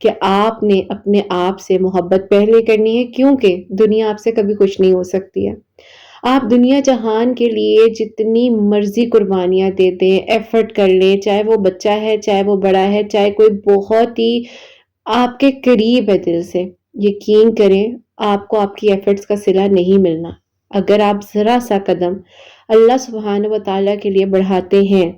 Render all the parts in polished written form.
کہ آپ نے اپنے آپ سے محبت پہلے کرنی ہے، کیونکہ دنیا آپ سے کبھی خوش نہیں ہو سکتی ہے۔ آپ دنیا جہان کے لیے جتنی مرضی قربانیاں دے دیں، ایفرٹ کر لیں، چاہے وہ بچہ ہے، چاہے وہ بڑا ہے، چاہے کوئی بہت ہی آپ کے قریب ہے دل سے، یقین کریں آپ کو آپ کی ایفرٹس کا صلہ نہیں ملنا۔ اگر آپ ذرا سا قدم اللہ سبحانہ و تعالیٰ کے لیے بڑھاتے ہیں،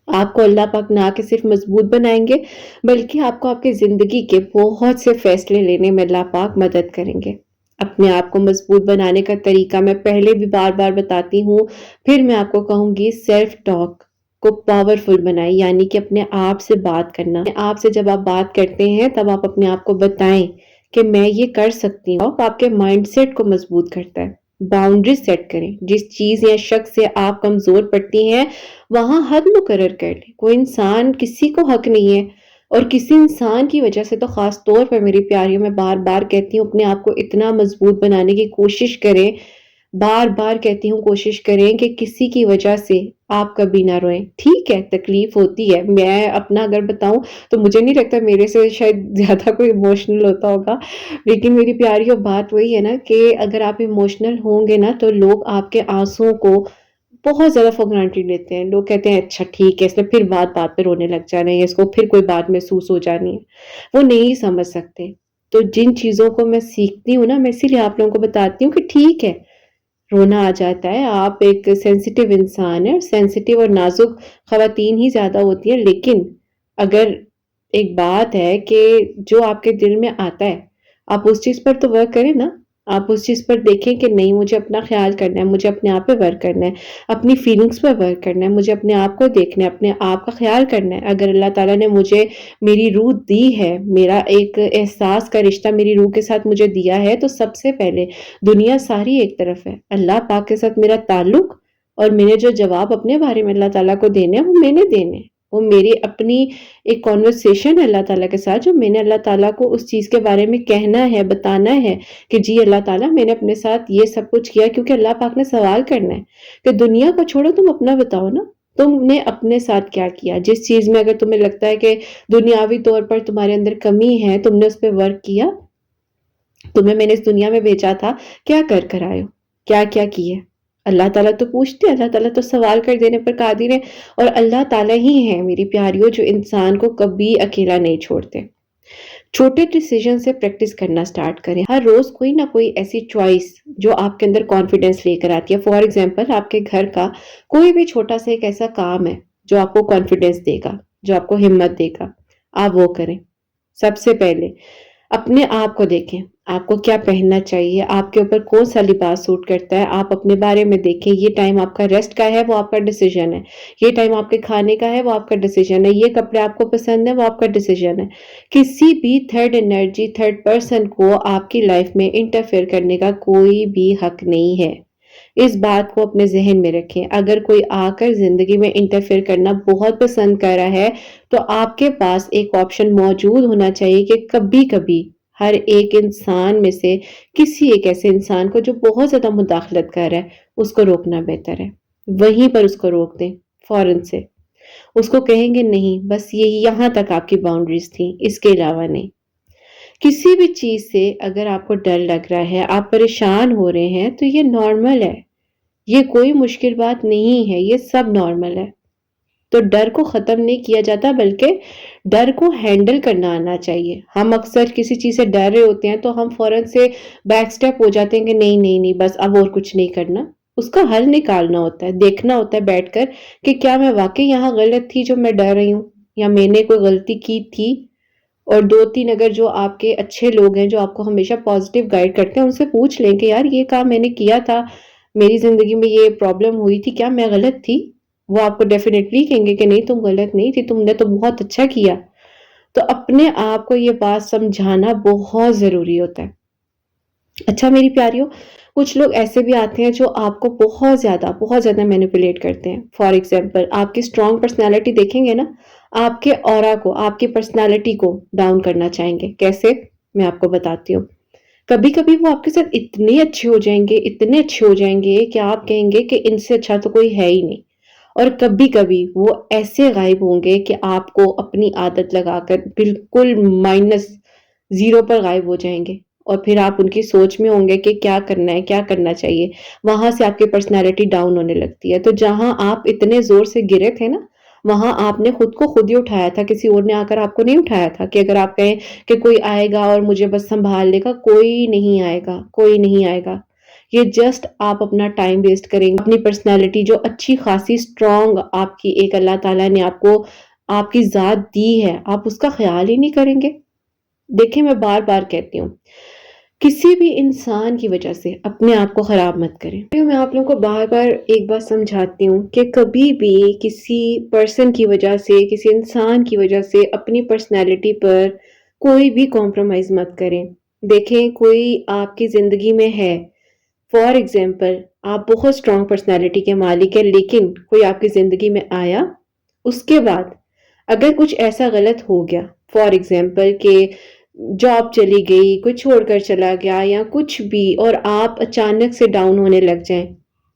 آپ کو اللہ پاک نہ کہ صرف مضبوط بنائیں گے، بلکہ آپ کو آپ کی زندگی کے بہت سے فیصلے لینے میں اللہ پاک مدد کریں گے۔ اپنے آپ کو مضبوط بنانے کا طریقہ میں پہلے بھی بار بار بتاتی ہوں، پھر میں آپ کو کہوں گی سیلف ٹاک کو پاورفل بنائیں، یعنی کہ اپنے آپ سے بات کرنا۔ اپنے آپ سے جب آپ بات کرتے ہیں تب آپ اپنے آپ کو بتائیں کہ میں یہ کر سکتی ہوں، آپ کے مائنڈ سیٹ کو مضبوط کرتا ہے۔ باؤنڈریز سیٹ کریں، جس چیز یا شخص سے آپ کمزور پڑتی ہیں وہاں حد مقرر کر لیں۔ کوئی انسان کسی کو حق نہیں ہے، اور کسی انسان کی وجہ سے تو خاص طور پر میری پیاریوں میں بار بار کہتی ہوں اپنے آپ کو اتنا مضبوط بنانے کی کوشش کریں، بار بار کہتی ہوں کوشش کریں کہ کسی کی وجہ سے آپ کبھی نہ روئیں۔ ٹھیک ہے تکلیف ہوتی ہے، میں اپنا اگر بتاؤں تو مجھے نہیں لگتا میرے سے شاید زیادہ کوئی ایموشنل ہوتا ہوگا، لیکن میری پیاریوں بات وہی ہے نا کہ اگر آپ ایموشنل ہوں گے نا تو لوگ آپ کے آنسوؤں کو بہت زیادہ فور گرانٹیڈ لیتے ہیں۔ لوگ کہتے ہیں اچھا ٹھیک ہے اس نے پھر بات بات پہ رونے لگ جانا ہے، اس کو پھر کوئی بات محسوس ہو جانی ہے، وہ نہیں سمجھ سکتے۔ تو جن چیزوں کو میں سیکھتی ہوں نا، میں اسی لیے آپ لوگوں کو بتاتی ہوں کہ ٹھیک ہے رونا آ جاتا ہے، آپ ایک سینسیٹیو انسان ہے، سینسیٹیو اور نازک خواتین ہی زیادہ ہوتی ہیں، لیکن اگر ایک بات ہے کہ جو آپ کے دل میں آتا ہے آپ اس چیز پر تو ورک کریں نا، آپ اس چیز پر دیکھیں کہ نہیں مجھے اپنا خیال کرنا ہے، مجھے اپنے آپ پہ ورک کرنا ہے، اپنی فیلنگز پر ورک کرنا ہے، مجھے اپنے آپ کو دیکھنا ہے، اپنے آپ کا خیال کرنا ہے۔ اگر اللہ تعالیٰ نے مجھے میری روح دی ہے، میرا ایک احساس کا رشتہ میری روح کے ساتھ مجھے دیا ہے، تو سب سے پہلے دنیا ساری ایک طرف ہے، اللہ پاک کے ساتھ میرا تعلق اور میں نے جو جواب اپنے بارے میں اللہ تعالیٰ کو دینے ہیں وہ میں نے دینے ہیں، وہ میری اپنی ایک کانورسیشن ہے اللہ تعالیٰ کے ساتھ، جو میں نے اللہ تعالیٰ کو اس چیز کے بارے میں کہنا ہے، بتانا ہے کہ جی اللہ تعالیٰ میں نے اپنے ساتھ یہ سب کچھ کیا، کیونکہ اللہ پاک نے سوال کرنا ہے کہ دنیا کو چھوڑو تم اپنا بتاؤ نا، تم نے اپنے ساتھ کیا کیا، جس چیز میں اگر تمہیں لگتا ہے کہ دنیاوی طور پر تمہارے اندر کمی ہے، تم نے اس پہ ورک کیا، تمہیں میں نے اس دنیا میں بھیجا تھا، کیا کر کر آئے ہو، کیا کیا کیے۔ اللہ تعالیٰ تو پوچھتے ہیں، اللہ تعالیٰ تو سوال کر دینے پر قادر ہے، اور اللہ تعالیٰ ہی ہے میری پیاریوں جو انسان کو کبھی اکیلا نہیں چھوڑتے۔ چھوٹے ڈیسیجن سے پریکٹس کرنا سٹارٹ کریں، ہر روز کوئی نہ کوئی ایسی چوائس جو آپ کے اندر کانفیڈنس لے کر آتی ہے۔ فار ایگزامپل آپ کے گھر کا کوئی بھی چھوٹا سا ایک ایسا کام ہے جو آپ کو کانفیڈنس دے گا، جو آپ کو ہمت دے گا، آپ وہ کریں۔ سب سے پہلے اپنے آپ کو دیکھیں، آپ کو کیا پہننا چاہیے، آپ کے اوپر کون سا لباس سوٹ کرتا ہے، آپ اپنے بارے میں دیکھیں۔ یہ ٹائم آپ کا ریسٹ کا ہے وہ آپ کا ڈیسیجن ہے، یہ ٹائم آپ کے کھانے کا ہے وہ آپ کا ڈیسیجن ہے، یہ کپڑے آپ کو پسند ہے وہ آپ کا ڈیسیجن ہے۔ کسی بھی تھرڈ انرجی، تھرڈ پرسن کو آپ کی لائف میں انٹرفیئر کرنے کا کوئی بھی حق نہیں ہے۔ اس بات کو اپنے ذہن میں رکھیں، اگر کوئی آ کر زندگی میں انٹرفیئر کرنا بہت پسند کر رہا ہے تو آپ کے پاس ایک آپشن موجود ہونا چاہیے کہ کبھی کبھی ہر ایک انسان میں سے کسی ایک ایسے انسان کو جو بہت زیادہ مداخلت کر رہا ہے اس کو روکنا بہتر ہے، وہیں پر اس کو روک دیں فوراً سے، اس کو کہیں گے نہیں بس یہ یہاں تک آپ کی باؤنڈریز تھیں، اس کے علاوہ نہیں۔ کسی بھی چیز سے اگر آپ کو ڈر لگ رہا ہے، آپ پریشان ہو رہے ہیں تو یہ نارمل ہے، یہ کوئی مشکل بات نہیں ہے، یہ سب نارمل ہے۔ تو ڈر کو ختم نہیں کیا جاتا بلکہ ڈر کو ہینڈل کرنا آنا چاہیے۔ ہم اکثر کسی چیز سے ڈر رہے ہوتے ہیں تو ہم فوراً سے بیک سٹیپ ہو جاتے ہیں کہ نہیں نہیں نہیں بس اب اور کچھ نہیں کرنا، اس کا حل نکالنا ہوتا ہے، دیکھنا ہوتا ہے بیٹھ کر کہ کیا میں واقعی یہاں غلط تھی جو میں ڈر رہی ہوں، یا میں نے کوئی غلطی کی تھی۔ اور دو تین اگر جو آپ کے اچھے لوگ ہیں جو آپ کو ہمیشہ پازیٹیو گائیڈ کرتے ہیں ان سے پوچھ لیں کہ یار یہ کام میں نے کیا تھا، میری زندگی میں یہ پرابلم ہوئی تھی، کیا میں غلط تھی؟ وہ آپ کو ڈیفینیٹلی کہیں گے کہ نہیں تم غلط نہیں تھی، تم نے تو بہت اچھا کیا۔ تو اپنے آپ کو یہ بات سمجھانا بہت ضروری ہوتا ہے۔ اچھا میری پیاریوں، کچھ لوگ ایسے بھی آتے ہیں جو آپ کو بہت زیادہ مینیپولیٹ کرتے ہیں۔ فار ایگزامپل آپ کی اسٹرانگ پرسنالٹی دیکھیں گے نا، آپ کے اورا کو، آپ کی پرسنالٹی کو ڈاؤن کرنا چاہیں گے۔ کیسے؟ میں آپ کو بتاتی ہوں۔ کبھی کبھی وہ آپ کے ساتھ اتنے اچھے ہو جائیں گے، اتنے اچھے ہو جائیں گے کہ آپ کہیں گے کہ ان سے اچھا تو کوئی ہے ہی نہیں، اور کبھی کبھی وہ ایسے غائب ہوں گے کہ آپ کو اپنی عادت لگا کر بالکل -0 پر غائب ہو جائیں گے، اور پھر آپ ان کی سوچ میں ہوں گے کہ کیا کرنا ہے، کیا کرنا چاہیے۔ وہاں سے آپ کی پرسنالٹی ڈاؤن ہونے لگتی ہے۔ تو جہاں آپ اتنے زور سے گرے تھے نا، وہاں آپ نے خود کو خود ہی اٹھایا تھا، کسی اور نے آ کر آپ کو نہیں اٹھایا تھا۔ کہ اگر آپ کہیں کہ کوئی آئے گا اور مجھے بس سنبھال لے گا، کوئی نہیں آئے گا، کوئی نہیں آئے گا۔ یہ جسٹ آپ اپنا ٹائم ویسٹ کریں گے، اپنی پرسنالٹی جو اچھی خاصی اسٹرانگ آپ کی ایک اللہ تعالیٰ نے آپ کو آپ کی ذات دی ہے، آپ اس کا خیال ہی نہیں کریں گے۔ دیکھیں، میں بار بار کہتی ہوں، کسی بھی انسان کی وجہ سے اپنے آپ کو خراب مت کریں۔ میں آپ لوگوں کو بار بار ایک بات سمجھاتی ہوں کہ کبھی بھی کسی پرسن کی وجہ سے، کسی انسان کی وجہ سے اپنی پرسنالٹی پر کوئی بھی کمپرومائز مت کریں۔ دیکھیں، کوئی آپ کی زندگی میں ہے، فار ایگزامپل آپ بہت اسٹرانگ پرسنالٹی کے مالک ہیں، لیکن کوئی آپ کی زندگی میں آیا، اس کے بعد اگر کچھ ایسا غلط ہو گیا، فار ایگزامپل کہ جاب چلی گئی، کوئی چھوڑ کر چلا گیا یا کچھ بھی، اور آپ اچانک سے ڈاؤن ہونے لگ جائیں،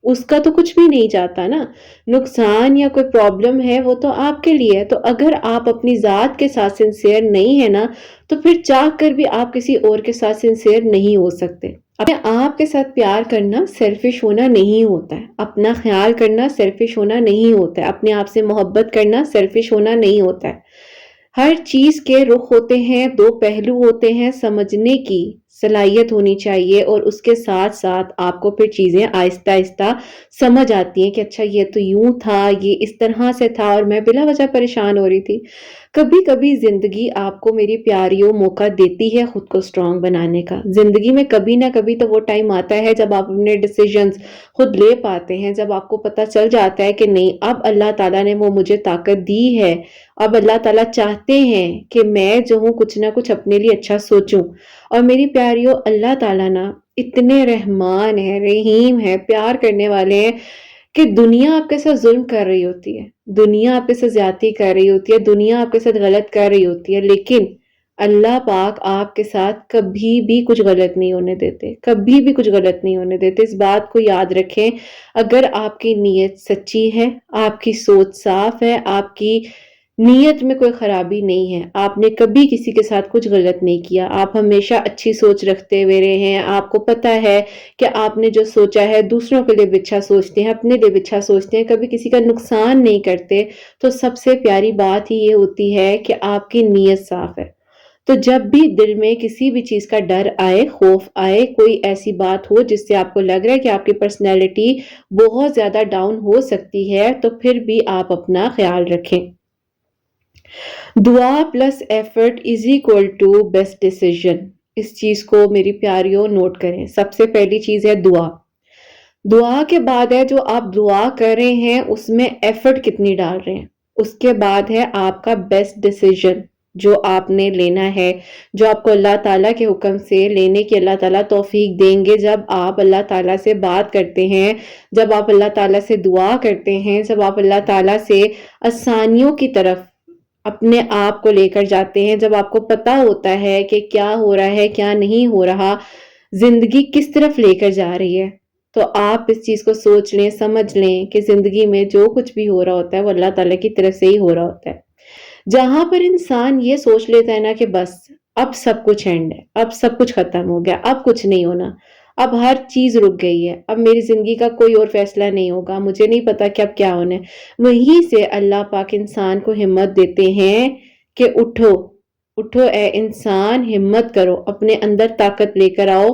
اس کا تو کچھ بھی نہیں جاتا نا۔ نقصان یا کوئی پرابلم ہے وہ تو آپ کے لیے ہے۔ تو اگر آپ اپنی ذات کے ساتھ سنسیئر نہیں ہے نا، تو پھر چاہ کر بھی آپ کسی اور کے ساتھ سنسیئر نہیں ہو سکتے۔ اپنے آپ کے ساتھ پیار کرنا سیلفش ہونا نہیں ہوتا ہے، اپنا خیال کرنا سیلفش ہونا نہیں ہوتا ہے، اپنے آپ سے محبت کرنا سیلفش ہونا نہیں ہوتا ہے۔ ہر چیز کے رخ ہوتے ہیں، دو پہلو ہوتے ہیں، سمجھنے کی صلاحیت ہونی چاہیے، اور اس کے ساتھ ساتھ آپ کو پھر چیزیں آہستہ آہستہ سمجھ آتی ہیں کہ اچھا یہ تو یوں تھا، یہ اس طرح سے تھا، اور میں بلا وجہ پریشان ہو رہی تھی۔ کبھی کبھی زندگی آپ کو، میری پیاریوں، موقع دیتی ہے خود کو اسٹرانگ بنانے کا۔ زندگی میں کبھی نہ کبھی تو وہ ٹائم آتا ہے جب آپ اپنے ڈیسیژنز خود لے پاتے ہیں، جب آپ کو پتہ چل جاتا ہے کہ نہیں، اب اللہ تعالیٰ نے وہ مجھے طاقت دی ہے، اب اللہ تعالیٰ چاہتے ہیں کہ میں جو ہوں کچھ نہ کچھ اپنے لیے اچھا سوچوں۔ اور میری پیاریوں، اللہ تعالیٰ نا اتنے رحمان ہیں، رحیم ہیں، پیار کرنے والے ہیں کہ دنیا آپ کے ساتھ ظلم کر رہی ہوتی ہے، دنیا آپ کے ساتھ زیادتی کر رہی ہوتی ہے، دنیا آپ کے ساتھ غلط کر رہی ہوتی ہے، لیکن اللہ پاک آپ کے ساتھ کبھی بھی کچھ غلط نہیں ہونے دیتے، کبھی بھی کچھ غلط نہیں ہونے دیتے۔ اس بات کو یاد رکھیں، اگر آپ کی نیت سچی ہے، آپ کی سوچ صاف ہے، آپ کی نیت میں کوئی خرابی نہیں ہے، آپ نے کبھی کسی کے ساتھ کچھ غلط نہیں کیا، آپ ہمیشہ اچھی سوچ رکھتے ہوئے رہے ہیں، آپ کو پتہ ہے کہ آپ نے جو سوچا ہے دوسروں کے لیے بھی اچھا سوچتے ہیں، اپنے لیے بھی اچھا سوچتے ہیں، کبھی کسی کا نقصان نہیں کرتے، تو سب سے پیاری بات ہی یہ ہوتی ہے کہ آپ کی نیت صاف ہے۔ تو جب بھی دل میں کسی بھی چیز کا ڈر آئے، خوف آئے، کوئی ایسی بات ہو جس سے آپ کو لگ رہا ہے کہ آپ کی پرسنالٹی بہت زیادہ ڈاؤن ہو سکتی ہے، تو پھر بھی آپ اپنا خیال رکھیں۔ دعا plus effort is equal to best decision. اس چیز کو میری پیاریوں نوٹ کریں۔ سب سے پہلی چیز ہے دعا۔ دعا کے بعد ہے جو آپ دعا کر رہے ہیں اس میں ایفرٹ کتنی ڈال رہے ہیں، اس کے بعد ہے آپ کا بیسٹ ڈیسیژن جو آپ نے لینا ہے، جو آپ کو اللہ تعالیٰ کے حکم سے لینے کی اللہ تعالیٰ توفیق دیں گے۔ جب آپ اللہ تعالیٰ سے بات کرتے ہیں، جب آپ اللہ تعالیٰ سے دعا کرتے ہیں، جب آپ اللہ تعالیٰ سے آسانیوں کی طرف اپنے آپ کو لے کر جاتے ہیں، جب آپ کو پتا ہوتا ہے کہ کیا ہو رہا ہے، کیا نہیں ہو رہا، زندگی کس طرف لے کر جا رہی ہے، تو آپ اس چیز کو سوچ لیں، سمجھ لیں کہ زندگی میں جو کچھ بھی ہو رہا ہوتا ہے وہ اللہ تعالیٰ کی طرف سے ہی ہو رہا ہوتا ہے۔ جہاں پر انسان یہ سوچ لیتا ہے نا کہ بس اب سب کچھ اینڈ ہے، اب سب کچھ ختم ہو گیا، اب کچھ نہیں ہونا، اب ہر چیز رک گئی ہے، اب میری زندگی کا کوئی اور فیصلہ نہیں ہوگا، مجھے نہیں پتا کہ اب کیا ہونا ہے، وہیں سے اللہ پاک انسان کو ہمت دیتے ہیں کہ اٹھو، اٹھو اے انسان، ہمت کرو، اپنے اندر طاقت لے کر آؤ،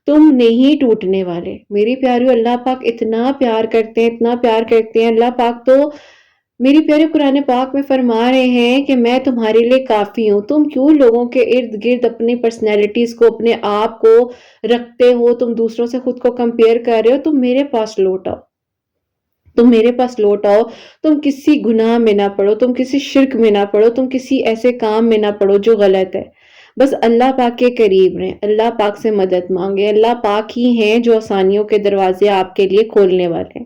تم نہیں ٹوٹنے والے۔ میری پیاریو، اللہ پاک اتنا پیار کرتے ہیں، اتنا پیار کرتے ہیں، اللہ پاک تو میری پیارے قرآن پاک میں فرما رہے ہیں کہ میں تمہارے لیے کافی ہوں۔ تم کیوں لوگوں کے ارد گرد اپنی پرسنالٹیز کو، اپنے آپ کو رکھتے ہو، تم دوسروں سے خود کو کمپیئر کر رہے ہو؟ تم میرے پاس لوٹ آؤ، تم میرے پاس لوٹ آؤ، تم کسی گناہ میں نہ پڑو، تم کسی شرک میں نہ پڑو، تم کسی ایسے کام میں نہ پڑو جو غلط ہے، بس اللہ پاک کے قریب رہیں، اللہ پاک سے مدد مانگے، اللہ پاک ہی ہیں جو آسانیوں کے دروازے آپ کے لیے کھولنے والے ہیں۔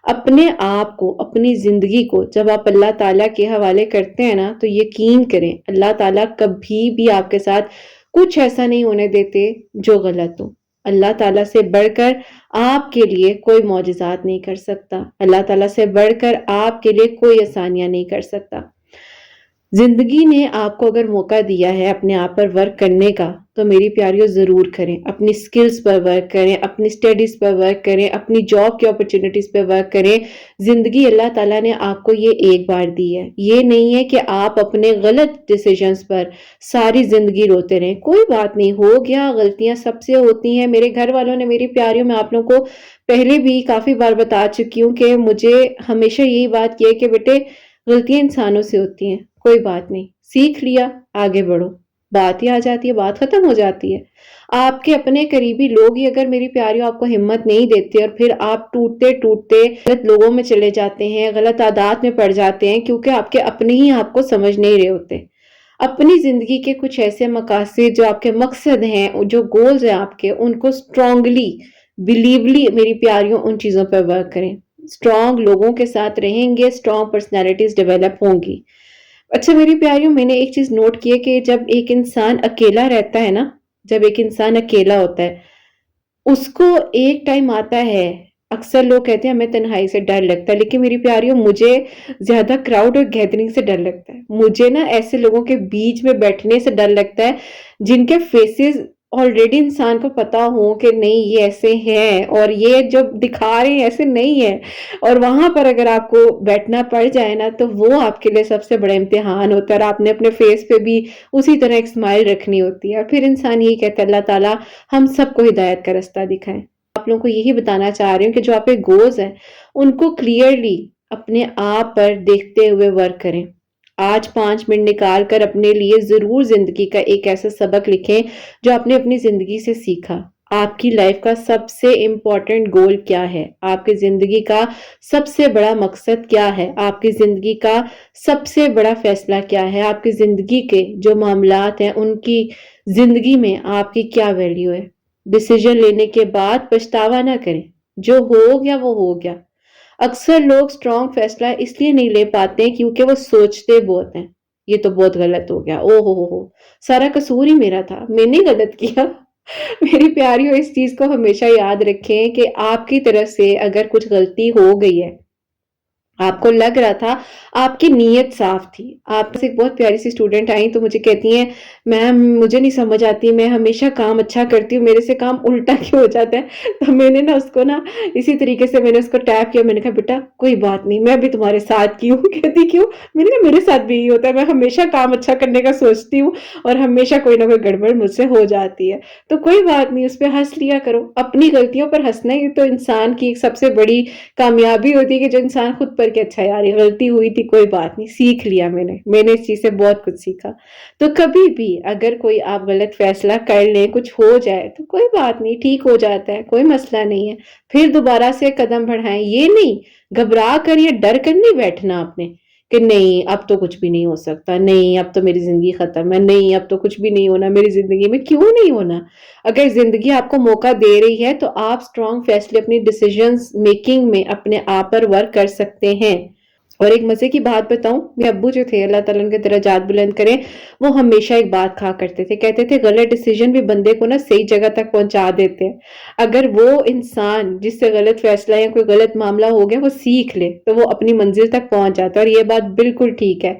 اپنے آپ کو، اپنی زندگی کو جب آپ اللہ تعالیٰ کے حوالے کرتے ہیں نا، تو یقین کریں اللہ تعالیٰ کبھی بھی آپ کے ساتھ کچھ ایسا نہیں ہونے دیتے جو غلط ہو۔ اللہ تعالیٰ سے بڑھ کر آپ کے لیے کوئی معجزات نہیں کر سکتا، اللہ تعالیٰ سے بڑھ کر آپ کے لیے کوئی آسانیاں نہیں کر سکتا۔ زندگی نے آپ کو اگر موقع دیا ہے اپنے آپ پر ورک کرنے کا تو میری پیاریوں ضرور کریں، اپنی سکلز پر ورک کریں، اپنی سٹڈیز پر ورک کریں، اپنی جاب کی اپرچونٹیز پہ ورک کریں۔ زندگی اللہ تعالیٰ نے آپ کو یہ ایک بار دی ہے، یہ نہیں ہے کہ آپ اپنے غلط ڈیسیجنز پر ساری زندگی روتے رہیں۔ کوئی بات نہیں، ہو گیا، غلطیاں سب سے ہوتی ہیں۔ میرے گھر والوں نے، میری پیاریوں، میں آپ لوگوں کو پہلے بھی کافی بار بتا چکی ہوں کہ مجھے ہمیشہ یہی بات کی ہے کہ بیٹے غلطیاں انسانوں سے ہوتی ہیں، کوئی بات نہیں، سیکھ لیا، آگے بڑھو، بات ہی آ جاتی ہے، بات ختم ہو جاتی ہے۔ آپ کے اپنے قریبی لوگ ہی اگر میری پیاریوں آپ کو ہمت نہیں دیتے اور پھر آپ ٹوٹتے ٹوٹتے غلط لوگوں میں چلے جاتے ہیں، غلط عادات میں پڑ جاتے ہیں، کیونکہ آپ کے اپنے ہی آپ کو سمجھ نہیں رہے ہوتے۔ اپنی زندگی کے کچھ ایسے مقاصد جو آپ کے مقصد ہیں، جو گولز ہیں آپ کے، ان کو اسٹرانگلی، بلیولی میری پیاریوں ان چیزوں پر ورک کریں۔ اسٹرانگ لوگوں کے ساتھ رہیں گے، اسٹرانگ پرسنالٹیز ڈیولپ ہوں گی۔ اچھا میری پیاریوں، میں نے ایک چیز نوٹ کی ہے کہ جب ایک انسان اکیلا رہتا ہے نا، جب ایک انسان اکیلا ہوتا ہے، اس کو ایک ٹائم آتا ہے، اکثر لوگ کہتے ہیں ہمیں تنہائی سے ڈر لگتا ہے، لیکن میری پیاریوں مجھے زیادہ کراؤڈ اور گیدرنگ سے ڈر لگتا ہے۔ مجھے نا ایسے لوگوں کے بیچ میں بیٹھنے سے ڈر لگتا ہے جن کے فیسز آلریڈی انسان کو پتا ہو کہ نہیں یہ ایسے ہیں اور یہ جو دکھا رہے ہیں ایسے نہیں ہے، اور وہاں پر اگر آپ کو بیٹھنا پڑ جائے نا تو وہ آپ کے لیے سب سے بڑا امتحان ہوتا ہے، اور آپ نے اپنے فیس پہ بھی اسی طرح ایک اسمائل رکھنی ہوتی ہے، اور پھر انسان یہی کہتا ہے اللہ تعالیٰ ہم سب کو ہدایت کا رستہ دکھائیں۔ آپ لوگوں کو یہی بتانا چاہ رہی ہوں کہ جو آپ کے گولز ہیں ان کو کلیئرلی اپنے آپ پر دیکھتے ہوئے ورک کریں۔ آج 5 منٹ نکال کر اپنے لیے ضرور زندگی کا ایک ایسا سبق لکھیں جو آپ نے اپنی زندگی سے سیکھا۔ آپ کی لائف کا سب سے امپورٹنٹ گول کیا ہے؟ آپ کی زندگی کا سب سے بڑا مقصد کیا ہے؟ آپ کی زندگی کا سب سے بڑا فیصلہ کیا ہے؟ آپ کی زندگی کے جو معاملات ہیں ان کی زندگی میں آپ کی کیا ویلیو ہے؟ ڈیسیژن لینے کے بعد پچھتاوا نہ کریں، جو ہو گیا وہ ہو گیا۔ اکثر لوگ اسٹرانگ فیصلہ اس لیے نہیں لے پاتے کیونکہ وہ سوچتے بہت ہیں، یہ تو بہت غلط ہو گیا، او ہو، سارا قصور ہی میرا تھا، میں نے غلط کیا۔ میری پیاریوں اس چیز کو ہمیشہ یاد رکھیں کہ آپ کی طرف سے اگر کچھ غلطی ہو گئی ہے، آپ کو لگ رہا تھا، آپ کی نیت صاف تھی۔ آپ سے ایک بہت پیاری سی اسٹوڈنٹ آئی تو مجھے کہتی ہیں میم مجھے نہیں سمجھ آتی، میں ہمیشہ کام اچھا کرتی ہوں، میرے سے کام الٹا کیوں ہو جاتا ہے؟ تو میں نے نا اس کو نا اسی طریقے سے میں نے اس کو ٹیپ کیا، میں نے کہا بیٹا کوئی بات نہیں، میں بھی تمہارے ساتھ کی ہوں۔ کہتی کیوں؟ میں نے کہا میرے ساتھ بھی یہی ہوتا ہے، میں ہمیشہ کام اچھا کرنے کا سوچتی ہوں اور ہمیشہ کوئی نہ کوئی گڑبڑ مجھ سے ہو جاتی ہے۔ تو کوئی بات نہیں، اس پہ ہنس لیا کرو، اپنی غلطیوں پر ہنسنا ہی تو انسان کی ایک سب سے بڑی کامیابی ہوتی ہے کہ جو انسان خود پر کہ اچھا یار یہ غلطی ہوئی تھی، کوئی بات نہیں، سیکھ لیا میں نے اس چیز سے بہت کچھ سیکھا۔ تو کبھی بھی اگر کوئی آپ غلط فیصلہ کر لیں، کچھ ہو جائے تو کوئی بات نہیں، ٹھیک ہو جاتا ہے، کوئی مسئلہ نہیں ہے، پھر دوبارہ سے قدم بڑھائیں۔ یہ نہیں گھبرا کر یا ڈر کر نہیں بیٹھنا آپ نے کہ نہیں اب تو کچھ بھی نہیں ہو سکتا، نہیں اب تو میری زندگی ختم ہے، نہیں اب تو کچھ بھی نہیں ہونا میری زندگی میں۔ کیوں نہیں ہونا؟ اگر زندگی آپ کو موقع دے رہی ہے تو آپ اسٹرانگ فیصلے اپنی ڈیسیژنز میکنگ میں اپنے آپ پر ورک کر سکتے ہیں۔ اور ایک مزے کی بات بتاؤں، میرے ابو جو تھے اللہ تعالیٰ ان کے درجات بلند کریں، وہ ہمیشہ ایک بات کہا کرتے تھے، کہتے تھے غلط ڈیسیژن بھی بندے کو نا صحیح جگہ تک پہنچا دیتے ہیں۔ اگر وہ انسان جس سے غلط فیصلہ یا کوئی غلط معاملہ ہو گیا وہ سیکھ لے تو وہ اپنی منزل تک پہنچ جاتا ہے۔ اور یہ بات بالکل ٹھیک ہے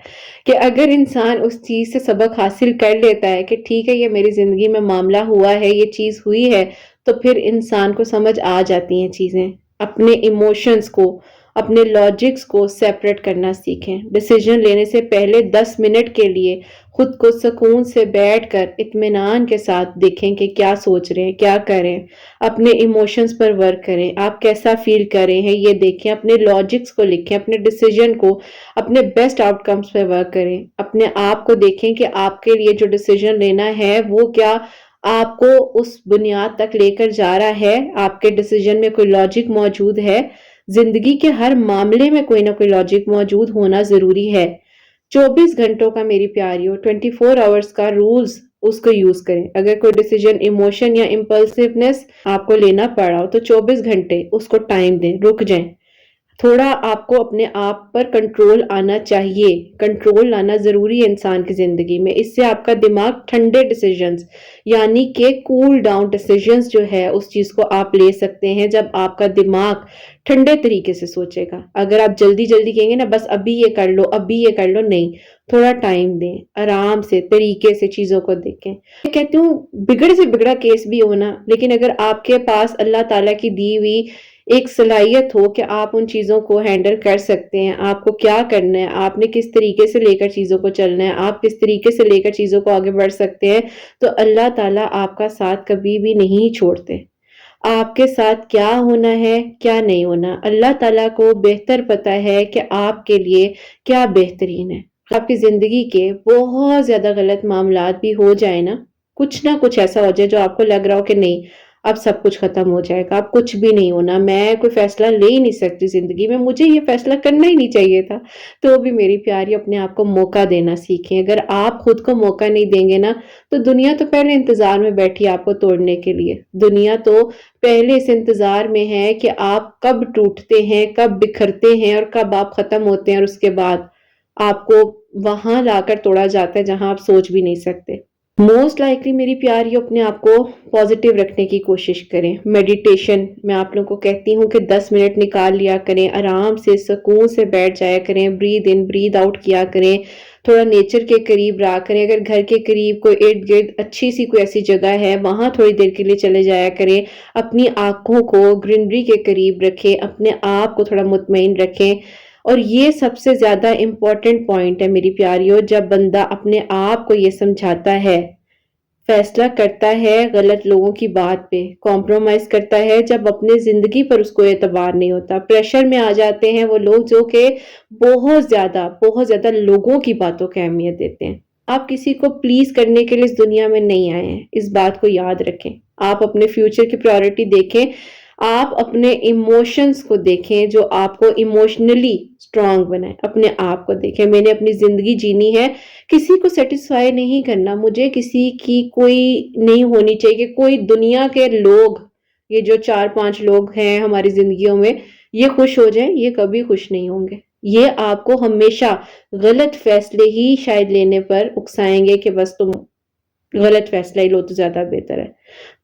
کہ اگر انسان اس چیز سے سبق حاصل کر لیتا ہے کہ ٹھیک ہے یہ میری زندگی میں معاملہ ہوا ہے، یہ چیز ہوئی ہے، تو پھر انسان کو سمجھ آ جاتی ہیں چیزیں۔ اپنے ایموشنز کو، اپنے لاجکس کو سیپریٹ کرنا سیکھیں۔ ڈیسیژن لینے سے پہلے 10 منٹ کے لیے خود کو سکون سے بیٹھ کر اطمینان کے ساتھ دیکھیں کہ کیا سوچ رہے ہیں، کیا کریں، اپنے ایموشنز پر ورک کریں، آپ کیسا فیل کر رہے ہیں یہ دیکھیں، اپنے لاجکس کو لکھیں، اپنے ڈیسیژن کو، اپنے بیسٹ آؤٹ کمز پہ ورک کریں، اپنے آپ کو دیکھیں کہ آپ کے لیے جو ڈیسیژن لینا ہے وہ کیا آپ کو اس بنیاد تک لے کر جا رہا ہے، آپ کے ڈیسیژن میں کوئی لاجک موجود ہے۔ زندگی کے ہر معاملے میں کوئی نہ کوئی لاجک موجود ہونا ضروری ہے۔ 24 گھنٹوں کا میری پیاریوں 24 آورس کا رولز اس کو یوز کریں۔ اگر کوئی ڈیسیژن ایموشن یا امپلسیونیس آپ کو لینا پڑا ہو تو 24 گھنٹے اس کو ٹائم دیں، رک جائیں، تھوڑا آپ کو اپنے آپ پر کنٹرول آنا چاہیے، کنٹرول لانا ضروری ہے انسان کی زندگی میں۔ اس سے آپ کا دماغ ٹھنڈے ڈیسیجنز یعنی کہ کول ڈاؤن ڈیسیجنز جو ہے اس چیز کو آپ لے سکتے ہیں جب آپ کا دماغ ٹھنڈے طریقے سے سوچے گا۔ اگر آپ جلدی جلدی کہیں گے نا بس ابھی یہ کر لو ابھی یہ کر لو، نہیں، تھوڑا ٹائم دیں، آرام سے طریقے سے چیزوں کو دیکھیں۔ میں کہتی ہوں بگڑ سے بگڑا کیس بھی ہونا، لیکن اگر آپ کے پاس اللہ تعالیٰ کی دی ہوئی ایک صلاحیت ہو کہ آپ ان چیزوں کو ہینڈل کر سکتے ہیں، آپ کو کیا کرنا ہے، آپ نے کس طریقے سے لے کر چیزوں کو چلنا ہے، آپ کس طریقے سے لے کر چیزوں کو آگے بڑھ سکتے ہیں، تو اللہ تعالیٰ آپ کا ساتھ کبھی بھی نہیں چھوڑتے۔ آپ کے ساتھ کیا ہونا ہے کیا نہیں ہونا، اللہ تعالیٰ کو بہتر پتا ہے کہ آپ کے لیے کیا بہترین ہے۔ آپ کی زندگی کے بہت زیادہ غلط معاملات بھی ہو جائے نا، کچھ نہ کچھ ایسا ہو جائے جو آپ کو لگ رہا ہو کہ نہیں اب سب کچھ ختم ہو جائے گا، اب کچھ بھی نہیں ہونا، میں کوئی فیصلہ لے ہی نہیں سکتی زندگی میں، مجھے یہ فیصلہ کرنا ہی نہیں چاہیے تھا، تو بھی میری پیاری اپنے آپ کو موقع دینا سیکھیں۔ اگر آپ خود کو موقع نہیں دیں گے نا تو دنیا تو پہلے انتظار میں بیٹھی آپ کو توڑنے کے لیے، دنیا تو پہلے اس انتظار میں ہے کہ آپ کب ٹوٹتے ہیں، کب بکھرتے ہیں اور کب آپ ختم ہوتے ہیں، اور اس کے بعد آپ کو وہاں لا کر توڑا جاتا ہے جہاں آپ سوچ بھی نہیں سکتے۔ موسٹ لائکلی میری پیاری اپنے آپ کو پازیٹیو رکھنے کی کوشش کریں۔ میڈیٹیشن میں آپ لوگوں کو کہتی ہوں کہ 10 منٹ نکال لیا کریں، آرام سے سکون سے بیٹھ جایا کریں، برید ان برید آؤٹ کیا کریں، تھوڑا نیچر کے قریب رہا کریں۔ اگر گھر کے قریب کوئی ارد گرد اچھی سی کوئی ایسی جگہ ہے وہاں تھوڑی دیر کے لیے چلے جایا کریں، اپنی آنکھوں کو گرینری کے قریب رکھیں، اپنے آپ کو تھوڑا مطمئن رکھیں۔ اور یہ سب سے زیادہ امپورٹنٹ پوائنٹ ہے میری پیاریوں، جب بندہ اپنے آپ کو یہ سمجھاتا ہے، فیصلہ کرتا ہے غلط لوگوں کی بات پہ، کمپرومائز کرتا ہے جب اپنے زندگی پر اس کو اعتبار نہیں ہوتا، پریشر میں آ جاتے ہیں وہ لوگ جو کہ بہت زیادہ لوگوں کی باتوں کی اہمیت دیتے ہیں۔ آپ کسی کو پلیز کرنے کے لیے اس دنیا میں نہیں آئے ہیں، اس بات کو یاد رکھیں۔ آپ اپنے فیوچر کی پرائورٹی دیکھیں، آپ اپنے ایموشنز کو دیکھیں جو آپ کو ایموشنلی اسٹرانگ بنائیں، اپنے آپ کو دیکھیں۔ میں نے اپنی زندگی جینی ہے، کسی کو سیٹسفائی نہیں کرنا، مجھے کسی کی کوئی نہیں ہونی چاہیے کہ کوئی دنیا کے لوگ، یہ جو 4-5 لوگ ہیں ہماری زندگیوں میں، یہ خوش ہو جائیں، یہ کبھی خوش نہیں ہوں گے۔ یہ آپ کو ہمیشہ غلط فیصلے ہی شاید لینے پر اکسائیں گے کہ بس تم غلط فیصلہ ہی لو تو زیادہ بہتر ہے۔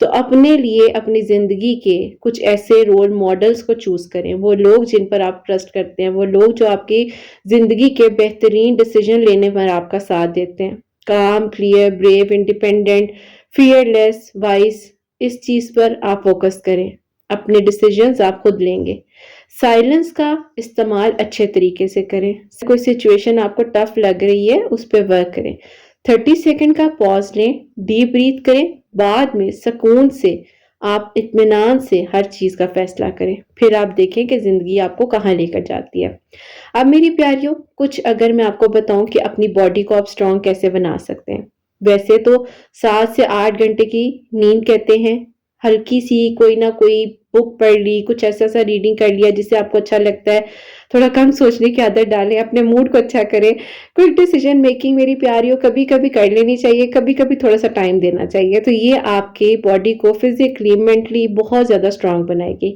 تو اپنے لیے اپنی زندگی کے کچھ ایسے رول ماڈلز کو چوز کریں، وہ لوگ جن پر آپ ٹرسٹ کرتے ہیں، وہ لوگ جو آپ کی زندگی کے بہترین ڈیسیجن لینے پر آپ کا ساتھ دیتے ہیں۔ کام، کلیئر، بریو، انڈیپینڈنٹ، فیئر لیس، وائس، اس چیز پر آپ فوکس کریں۔ اپنے ڈیسیجنز آپ خود لیں گے۔ سائلنس کا استعمال اچھے طریقے سے کریں۔ کوئی سچویشن آپ کو ٹف لگ رہی ہے اس پہ ورک کریں۔ 30 سیکنڈ کا پاز لیں، ڈیپ بریتھ کریں، بعد میں سکون سے آپ اطمینان سے ہر چیز کا فیصلہ کریں، پھر آپ دیکھیں کہ زندگی آپ کو کہاں لے کر جاتی ہے۔ اب میری پیاریوں کچھ اگر میں آپ کو بتاؤں کہ اپنی باڈی کو آپ سٹرونگ کیسے بنا سکتے ہیں۔ ویسے تو 7 سے 8 گھنٹے کی نیند کہتے ہیں، ہلکی سی کوئی نہ کوئی بک پڑھ لی، کچھ ایسا ریڈنگ کر لیا جس سے آپ کو اچھا لگتا ہے، تھوڑا کم سوچنے کی عادت ڈالیں، اپنے موڈ کو اچھا کریں۔ کوئی ڈیسیجن میکنگ میری پیاریوں کبھی کبھی کر لینی چاہیے، کبھی کبھی تھوڑا سا ٹائم دینا چاہیے، تو یہ آپ کے باڈی کو فزیکلی مینٹلی بہت زیادہ سٹرونگ بنائے گی۔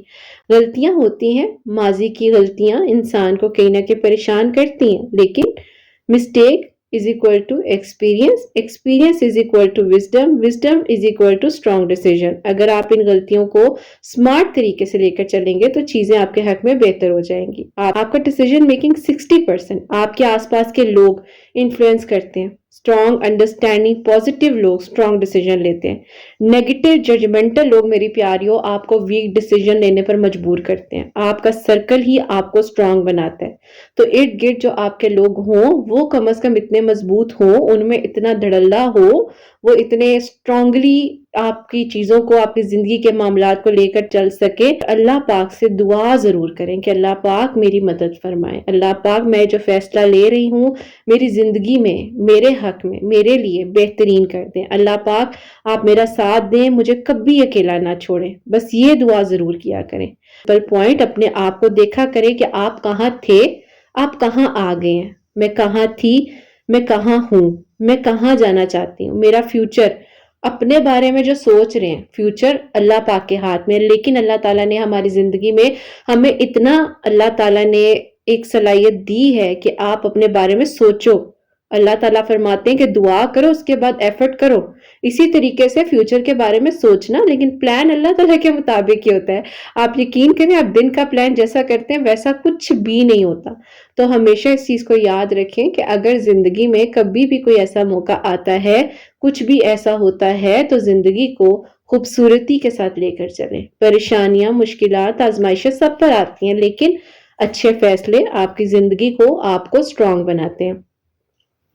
غلطیاں ہوتی ہیں، ماضی کی غلطیاں انسان کو کہیں نہ کہیں پریشان کرتی ہیں، لیکن mistake is equal to experience, experience is equal to wisdom, wisdom is equal to strong decision۔ اگر آپ ان غلطیوں کو سمارٹ طریقے سے لے کر چلیں گے تو چیزیں آپ کے حق میں بہتر ہو جائیں گی۔ آپ کا ڈیسیجن میکنگ 60% آپ کے آس پاس کے لوگ انفلوئنس کرتے ہیں۔ اسٹرانگ انڈرسٹینڈنگ پازیٹیو لوگ اسٹرانگ ڈیسیجن لیتے ہیں۔ نیگیٹو ججمنٹل لوگ میری پیاریوں آپ کو ویک ڈیسیجن لینے پر مجبور کرتے ہیں۔ آپ کا سرکل ہی آپ کو اسٹرانگ بناتا ہے، تو ارد گرد جو آپ کے لوگ ہوں وہ کم از کم اتنے مضبوط ہوں، ان میں اتنا دھڑلہ ہو، وہ اتنے اسٹرانگلی آپ کی چیزوں کو، آپ کی زندگی کے معاملات کو لے کر چل سکے۔ اللہ پاک سے دعا ضرور کریں کہ اللہ پاک میری مدد فرمائے، اللہ پاک میں جو فیصلہ لے رہی ہوں میری زندگی میں، میرے حق میں، میرے لیے بہترین کر دیں۔ اللہ پاک آپ میرا ساتھ دیں، مجھے کبھی اکیلا نہ چھوڑیں، بس یہ دعا ضرور کیا کریں۔ پر پوائنٹ اپنے آپ کو دیکھا کریں کہ آپ کہاں تھے، آپ کہاں آ گئے ہیں، میں کہاں تھی، میں کہاں ہوں، میں کہاں جانا چاہتی ہوں، میرا فیوچر اپنے بارے میں جو سوچ رہے ہیں، فیوچر اللہ پاک کے ہاتھ میں، لیکن اللہ تعالیٰ نے ہماری زندگی میں ہمیں اتنا، اللہ تعالیٰ نے ایک صلاحیت دی ہے کہ آپ اپنے بارے میں سوچو۔ اللہ تعالیٰ فرماتے ہیں کہ دعا کرو، اس کے بعد ایفرٹ کرو۔ اسی طریقے سے فیوچر کے بارے میں سوچنا، لیکن پلان اللہ تعالیٰ کے مطابق ہی ہوتا ہے۔ آپ یقین کریں، آپ دن کا پلان جیسا کرتے ہیں ویسا کچھ بھی نہیں ہوتا۔ تو ہمیشہ اس چیز کو یاد رکھیں کہ اگر زندگی میں کبھی بھی کوئی ایسا موقع آتا ہے، کچھ بھی ایسا ہوتا ہے، تو زندگی کو خوبصورتی کے ساتھ لے کر چلیں۔ پریشانیاں، مشکلات، آزمائشیں سب پر آتی ہیں، لیکن اچھے فیصلے آپ کی زندگی کو، آپ کو اسٹرانگ بناتے ہیں۔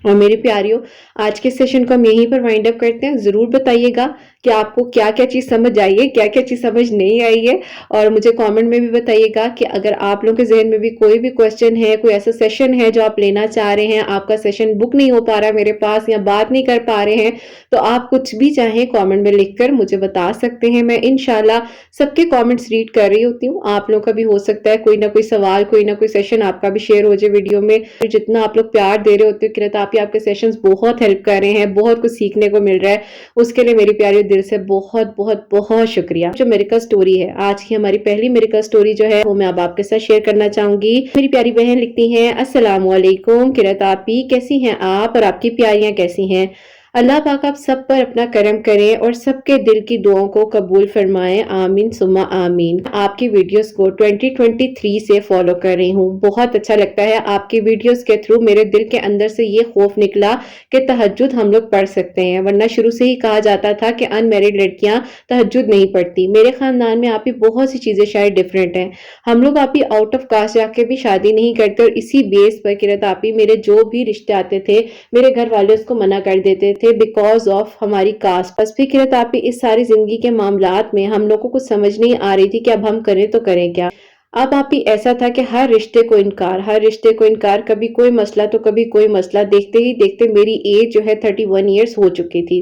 اور میری پیاریوں، آج کے سیشن کو ہم یہیں پر وائنڈ اپ کرتے ہیں۔ ضرور بتائیے گا کہ آپ کو کیا کیا چیز سمجھ آئی ہے، کیا کیا چیز سمجھ نہیں آئی ہے، اور مجھے کامنٹ میں بھی بتائیے گا کہ اگر آپ لوگوں کے ذہن میں بھی کوئی بھی کوسچن ہے، کوئی ایسا سیشن ہے جو آپ لینا چاہ رہے ہیں، آپ کا سیشن بک نہیں ہو پا رہا میرے پاس، یا بات نہیں کر پا رہے ہیں، تو آپ کچھ بھی چاہیں کامنٹ میں لکھ کر مجھے بتا سکتے ہیں۔ میں انشاءاللہ سب کے کامنٹس ریڈ کر رہی ہوتی ہوں۔ آپ لوگوں کا بھی ہو سکتا ہے کوئی نہ کوئی سوال، کوئی نہ کوئی سیشن آپ کا بھی شیئر ہو جائے ویڈیو میں۔ جتنا آپ لوگ پیار دے رہے ہوتے ہو، قرۃ آپ کے سیشنز بہت ہیلپ کر رہے ہیں، بہت کچھ سیکھنے کو مل رہا ہے، اس کے لیے میری پیاری دل سے بہت بہت بہت شکریہ۔ جو میریکل سٹوری ہے، آج کی ہماری پہلی میریکل سٹوری جو ہے وہ میں اب آپ کے ساتھ شیئر کرنا چاہوں گی۔ میری پیاری بہن لکھتی ہیں، السلام علیکم قرۃ آپی، کیسی ہیں آپ اور آپ کی پیاریاں کیسی ہیں؟ اللہ پاک آپ سب پر اپنا کرم کریں اور سب کے دل کی دعاؤں کو قبول فرمائیں، آمین ثم آمین۔ آپ کی ویڈیوز کو 2023 سے فالو کر رہی ہوں، بہت اچھا لگتا ہے۔ آپ کی ویڈیوز کے تھرو میرے دل کے اندر سے یہ خوف نکلا کہ تہجد ہم لوگ پڑھ سکتے ہیں، ورنہ شروع سے ہی کہا جاتا تھا کہ ان میرڈ لڑکیاں تہجد نہیں پڑھتی۔ میرے خاندان میں آپ ہی بہت سی چیزیں شاید ڈیفرنٹ ہیں، ہم لوگ آپ ہی آؤٹ آف کاسٹ جا کے بھی شادی نہیں کرتے، اور اسی بیس پر قرۃ آپ ہی میرے جو بھی رشتے آتے تھے میرے گھر والے اس کو منع کر دیتے تھے بیکاز آف ہماری کاسٹ۔ بس فکر ہے آپ اس ساری زندگی کے معاملات میں ہم لوگوں کو سمجھ نہیں آ رہی تھی کہ اب ہم کریں تو کریں کیا۔ اب آپ ہی ایسا تھا کہ ہر رشتے کو انکار، ہر رشتے کو انکار، کبھی کوئی مسئلہ تو کبھی کوئی مسئلہ، دیکھتے ہی دیکھتے میری ایج جو ہے 31 ایئرس ہو چکی تھی۔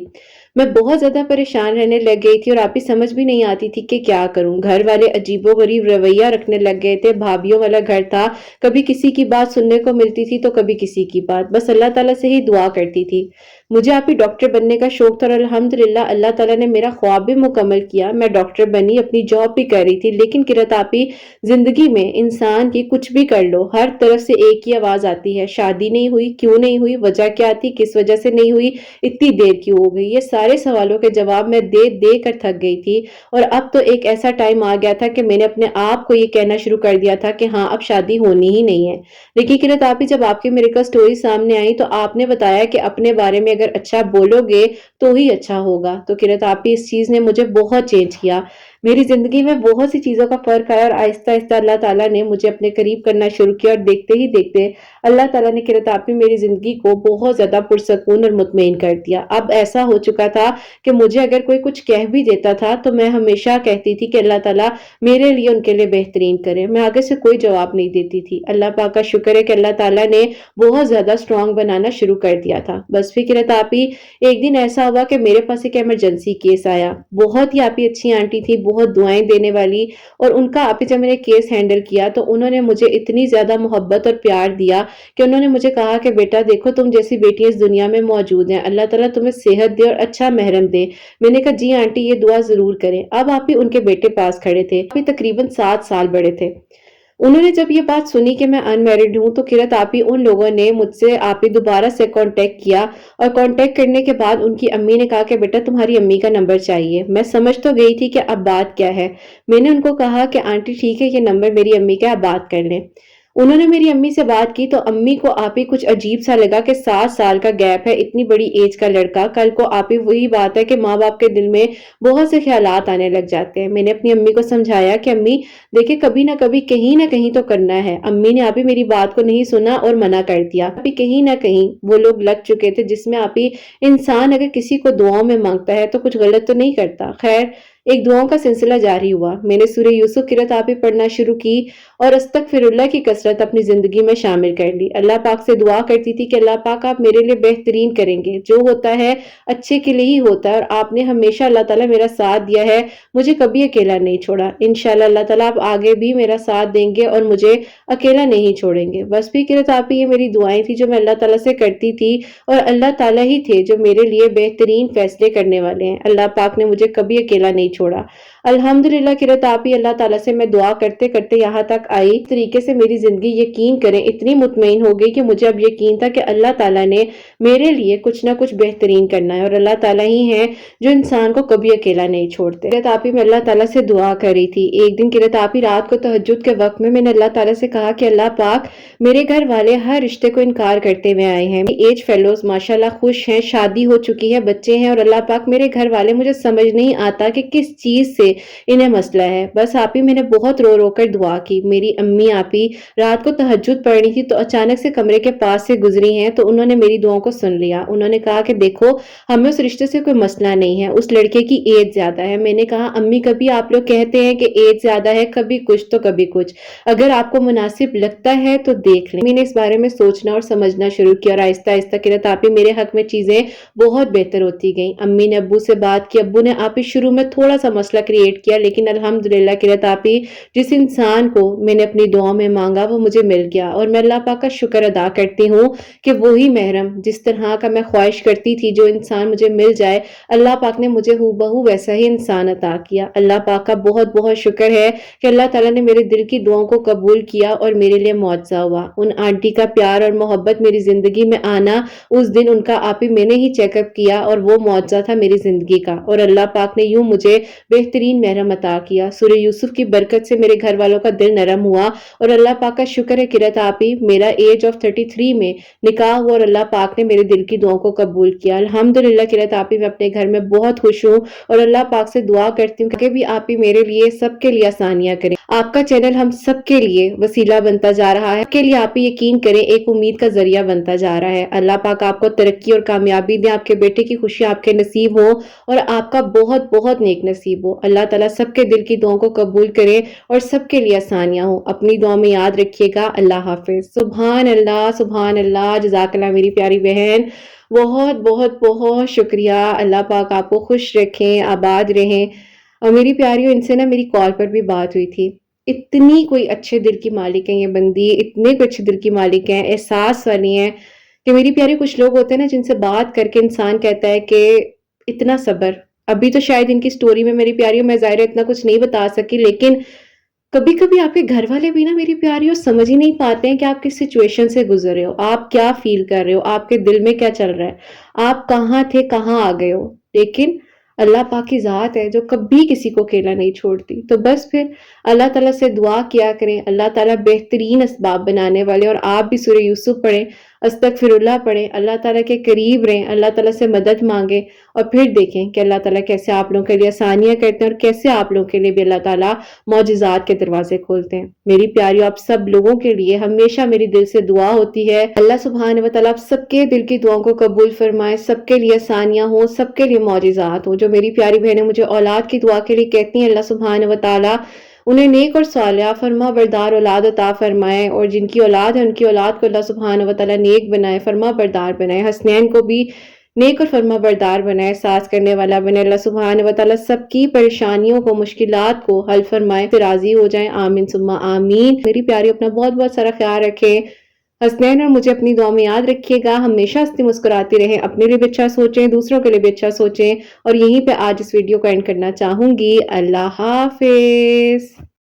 میں بہت زیادہ پریشان رہنے لگ گئی تھی، اور آپ ہی سمجھ بھی نہیں آتی تھی کہ کیا کروں۔ گھر والے عجیب و غریب رویہ رکھنے لگ گئے تھے، بھابھیوں والا گھر تھا، کبھی کسی کی بات سننے کو ملتی تھی تو کبھی کسی کی بات، بس اللہ تعالیٰ سے ہی دعا کرتی تھی۔ مجھے آپ ہی ڈاکٹر بننے کا شوق تھا، اور الحمدللہ اللہ تعالیٰ نے میرا خواب بھی مکمل کیا، میں ڈاکٹر بنی، اپنی جاب بھی کر رہی تھی۔ لیکن قرۃ آپ ہی زندگی میں انسان کی کچھ بھی کر لو، ہر طرف سے ایک ہی آواز آتی ہے، شادی نہیں ہوئی، کیوں نہیں ہوئی، وجہ کیا تھی، کس وجہ سے نہیں ہوئی، اتنی دیر کیوں ہو گئی۔ یہ سارے سوالوں کے جواب میں دے دے کر تھک گئی تھی، اور اب تو ایک ایسا ٹائم آ گیا تھا کہ میں نے اپنے آپ کو یہ کہنا شروع کر دیا تھا کہ ہاں اب شادی ہونی ہی نہیں ہے۔ لیکن قرۃ آپ ہی جب آپ کی میریکل سٹوری سامنے آئی تو آپ نے بتایا کہ اپنے بارے میں اگر اچھا بولو گے تو ہی اچھا ہوگا، تو قرۃ آپ ہی اس چیز نے مجھے بہت چینج کیا۔ میری زندگی میں بہت سی چیزوں کا فرق آیا، اور آہستہ آہستہ اللہ تعالیٰ نے مجھے اپنے قریب کرنا شروع کیا، اور دیکھتے ہی دیکھتے اللہ تعالیٰ نے قرۃ آپ ہی میری زندگی کو بہت زیادہ پرسکون اور مطمئن کر دیا۔ اب ایسا ہو چکا تھا کہ مجھے اگر کوئی کچھ کہہ بھی دیتا تھا تو میں ہمیشہ کہتی تھی کہ اللہ تعالیٰ میرے لیے ان کے لیے بہترین کرے، میں آگے سے کوئی جواب نہیں دیتی تھی۔ اللہ پاک کا شکر ہے کہ اللہ تعالیٰ نے بہت زیادہ اسٹرانگ بنانا شروع کر دیا تھا۔ بس قرۃ آپ ہی ایک دن ایسا ہوا کہ میرے پاس ایک ایمرجنسی کیس آیا، بہت ہی آپ ہی اچھی آنٹی تھی، بہت دعائیں دینے والی، اور ان کا آپ ہی جب میں نے کیس ہینڈل کیا تو انہوں نے مجھے اتنی زیادہ محبت اور پیار دیا کہ انہوں نے مجھے کہا کہ بیٹا دیکھو تم جیسی بیٹی اس دنیا میں موجود ہیں، اللہ تعالیٰ تمہیں صحت دے اور اچھا محرم دے۔ میں نے کہا جی آنٹی یہ دعا ضرور کریں۔ اب آپ ہی ان کے بیٹے پاس کھڑے تھے، آپ ہی تقریباً 7 سال بڑے تھے۔ انہوں نے جب یہ بات سنی کہ میں ان میرڈ ہوں تو قرۃ آپ ہی ان لوگوں نے مجھ سے آپ ہی دوبارہ سے کانٹیکٹ کیا، اور کانٹیکٹ کرنے کے بعد ان کی امی نے کہا کہ بیٹا تمہاری امی کا نمبر چاہیے۔ میں سمجھ تو گئی تھی کہ اب بات کیا ہے، میں نے ان کو کہا کہ آنٹی ٹھیک ہے یہ نمبر میری امی کا، آپ بات کر لیں۔ انہوں نے میری امی سے بات کی تو امی کو آپ ہی کچھ عجیب سا لگا کہ 7 سال کا گیپ ہے، اتنی بڑی ایج کا لڑکا، کل کو آپ ہی وہی بات ہے کہ ماں باپ کے دل میں بہت سے خیالات آنے لگ جاتے ہیں۔ میں نے اپنی امی کو سمجھایا کہ امی دیکھیں کبھی نہ کبھی کہیں نہ کہیں تو کرنا ہے۔ امی نے آپ ہی میری بات کو نہیں سنا اور منع کر دیا۔ آپ ہی کہیں نہ کہیں وہ لوگ لگ چکے تھے جس میں آپ ہی انسان اگر کسی کو دعاؤں میں مانگتا ہے تو کچھ غلط تو نہیں کرتا۔ خیر ایک دعاؤں کا سلسلہ جاری ہوا۔ میں نے سورہ یوسف کی رتابیں پڑھنا شروع کی اور استغفراللہ کی کثرت اپنی زندگی میں شامل کر لی۔ اللہ پاک سے دعا کرتی تھی کہ اللہ پاک آپ میرے لیے بہترین کریں گے، جو ہوتا ہے اچھے کے لیے ہی ہوتا ہے، اور آپ نے ہمیشہ اللہ تعالیٰ میرا ساتھ دیا ہے، مجھے کبھی اکیلا نہیں چھوڑا۔ انشاءاللہ اللہ تعالیٰ آپ آگے بھی میرا ساتھ دیں گے اور مجھے اکیلا نہیں چھوڑیں گے۔ بس بھی کی رتابیں یہ میری دعائیں تھی جو میں اللہ تعالیٰ سے کرتی تھی، اور اللہ تعالیٰ ہی تھے جو میرے لیے بہترین فیصلے کرنے والے ہیں۔ اللہ پاک نے مجھے کبھی اکیلا نہیں چھوڑا۔ الحمدللہ کی رتابیں اللہ تعالیٰ سے میں دعا کرتے کرتے یہاں تک آئی۔ اس طریقے سے میری زندگی یقین کریں اتنی مطمئن ہو گئی کہ مجھے اب یقین تھا کہ اللہ تعالیٰ نے میرے لیے کچھ نہ کچھ بہترین کرنا ہے، اور اللہ تعالیٰ ہی ہیں جو انسان کو کبھی اکیلا نہیں چھوڑتے۔ رتابیں میں اللہ تعالیٰ سے دعا کر رہی تھی۔ ایک دن کی رتابیں رات کو تہجد کے وقت میں نے اللہ تعالیٰ سے کہا کہ اللہ پاک میرے گھر والے ہر رشتے کو انکار کرتے ہوئے آئے ہیں، ایج فیلوز ماشاءاللہ خوش ہیں، شادی ہو چکی ہے، بچے ہیں، اور اللہ پاک میرے گھر والے مجھے سمجھ نہیں آتا کہ کس چیز سے انہیں مسئلہ ہے۔ بس آپ ہی میں نے بہت رو رو کر دعا کی۔ میری امی آپ ہی رات کو تہجد پڑھ رہی تھی تو اچانک سے کمرے کے پاس سے گزری ہیں، تو انہوں نے میری دعاؤں کو سن لیا۔ انہوں نے کہا کہ دیکھو ہمیں اس رشتے سے کوئی مسئلہ نہیں ہے، اس لڑکے کی ایج زیادہ ہے۔ میں نے کہا امی کبھی آپ لوگ کہتے ہیں کہ ایج زیادہ ہے، کبھی کچھ تو کبھی کچھ، اگر آپ کو مناسب لگتا ہے تو دیکھ لیں۔ میں نے اس بارے میں سوچنا اور سمجھنا شروع کیا، اور آہستہ آہستہ کی رتابیں میرے حق میں چیزیں بہت بہتر ہوتی گئیں۔ امی نے ابو سے بات کی، ابو نے آپ ہی شروع میں تھوڑا سا مسئلہ کریٹ کیا، لیکن الحمدللہ کی رتابیں جس انسان کو میں نے اپنی دعا میں مانگا وہ مجھے مل گیا، اور میں اللہ پاک کا شکر ادا کرتی ہوں کہ وہی محرم جس طرح کا میں خواہش کرتی تھی جو انسان مجھے مل جائے، اللہ پاک نے مجھے ہو بہو ویسا ہی انسان عطا کیا۔ اللہ پاک کا بہت بہت شکر ہے کہ اللہ تعالیٰ نے میرے دل کی دعاؤں کو قبول کیا اور میرے لیے معجزہ ہوا۔ ان آنٹی کا پیار اور محبت میری زندگی میں آنا، اس دن ان کا آپ ہی میں نے ہی چیک اپ کیا، اور وہ معجزہ تھا میری زندگی کا، اور اللہ پاک نے یوں مجھے بہترین محرم عطا کیا۔ سورہ یوسف کی برکت سے میرے گھر والوں کا دل نرم ہوا، اور اللہ پاک کا شکر ہے کہ رتابیں میرا ایج آف 33 میں نکاح ہوا، اور اللہ پاک نے میرے دل کی دعاؤں کو قبول کیا۔ الحمدللہ کی رتابیں میں اپنے گھر میں بہت خوش ہوں، اور اللہ پاک سے دعا کرتی ہوں کہ بھی آپ ہی میرے لیے سب کے لیے آسانیاں کریں۔ آپ کا چینل ہم سب کے لیے وسیلہ بنتا جا رہا ہے، کے لیے آپ ہی یقین کریں ایک امید کا ذریعہ بنتا جا رہا ہے۔ اللہ پاک آپ کو ترقی اور کامیابی دے، آپ کے بیٹے کی خوشی آپ کے نصیب ہو، اور آپ کا بہت بہت نیک نصیب ہو۔ اللہ تعالیٰ سب کے دل کی دعاؤں کو قبول کرے اور سب کے لیے آسانیاں ہوں۔ اپنی دعا میں یاد رکھیے گا۔ اللہ حافظ۔ سبحان اللہ، سبحان اللہ، جزاک اللہ میری پیاری بہن، بہت بہت بہت شکریہ۔ اللہ پاک آپ کو خوش رکھیں، آباد رہیں۔ اور میری پیاریوں، ان سے نا میری کال پر بھی بات ہوئی تھی، اتنی کوئی اچھے دل کی مالک ہیں یہ بندی، اتنے کوئی اچھے دل کی مالک ہیں، احساس والی ہیں کہ میری پیاری کچھ لوگ ہوتے ہیں نا جن سے بات کر کے انسان کہتا ہے کہ اتنا صبر۔ ابھی تو شاید ان کی سٹوری میں میری پیاریوں میں ظاہر اتنا کچھ نہیں بتا سکی، لیکن کبھی کبھی آپ کے گھر والے بھی نا میری پیاریوں سمجھ ہی نہیں پاتے ہیں کہ آپ کس سچویشن سے گزر رہے ہو، آپ کیا فیل کر رہے ہو، آپ کے دل میں کیا چل رہا ہے، آپ کہاں تھے کہاں آ گئے ہو۔ لیکن اللہ پاک کی ذات ہے جو کبھی کسی کو اکیلا نہیں چھوڑتی۔ تو بس پھر اللہ تعالیٰ سے دعا کیا کریں، اللہ تعالیٰ بہترین اسباب بنانے والے، اور آپ بھی سورہ یوسف پڑھیں، استغفراللہ پڑھیں، اللہ تعالیٰ کے قریب رہیں، اللہ تعالیٰ سے مدد مانگیں، اور پھر دیکھیں کہ اللہ تعالیٰ کیسے آپ لوگوں کے لیے آسانیاں کرتے ہیں، اور کیسے آپ لوگوں کے لیے بھی اللہ تعالیٰ معجزات کے دروازے کھولتے ہیں۔ میری پیاریوں، آپ سب لوگوں کے لیے ہمیشہ میری دل سے دعا ہوتی ہے، اللہ سبحانہ و تعالیٰ آپ سب کے دل کی دعاؤں کو قبول فرمائے، سب کے لیے آسانیاں ہوں، سب کے لیے معجزات ہوں۔ جو میری پیاری بہنیں مجھے اولاد کی دعا کے لیے کہتی ہیں، اللہ سبحانہ و تعالیٰ انہیں نیک اور صالحہ فرما بردار اولاد عطا فرمائے، اور جن کی اولاد ہے ان کی اولاد کو اللہ سبحانہ و تعالیٰ نیک بنائے، فرما بردار بنائے، حسنین کو بھی نیک اور فرما بردار بنائے، ساس کرنے والا بنائے۔ اللہ سبحانہ و تعالیٰ سب کی پریشانیوں کو، مشکلات کو حل فرمائے، پھر راضی ہو جائیں، آمین ثم آمین۔ میری پیاری اپنا بہت بہت سارا خیال رکھیں، حسنین اور مجھے اپنی دعا میں یاد رکھیے گا، ہمیشہ ہنستی مسکراتی رہیں، اپنے لیے بھی اچھا سوچیں، دوسروں کے لیے بھی اچھا سوچیں، اور یہیں پہ آج اس ویڈیو کو اینڈ کرنا چاہوں گی۔ اللہ حافظ۔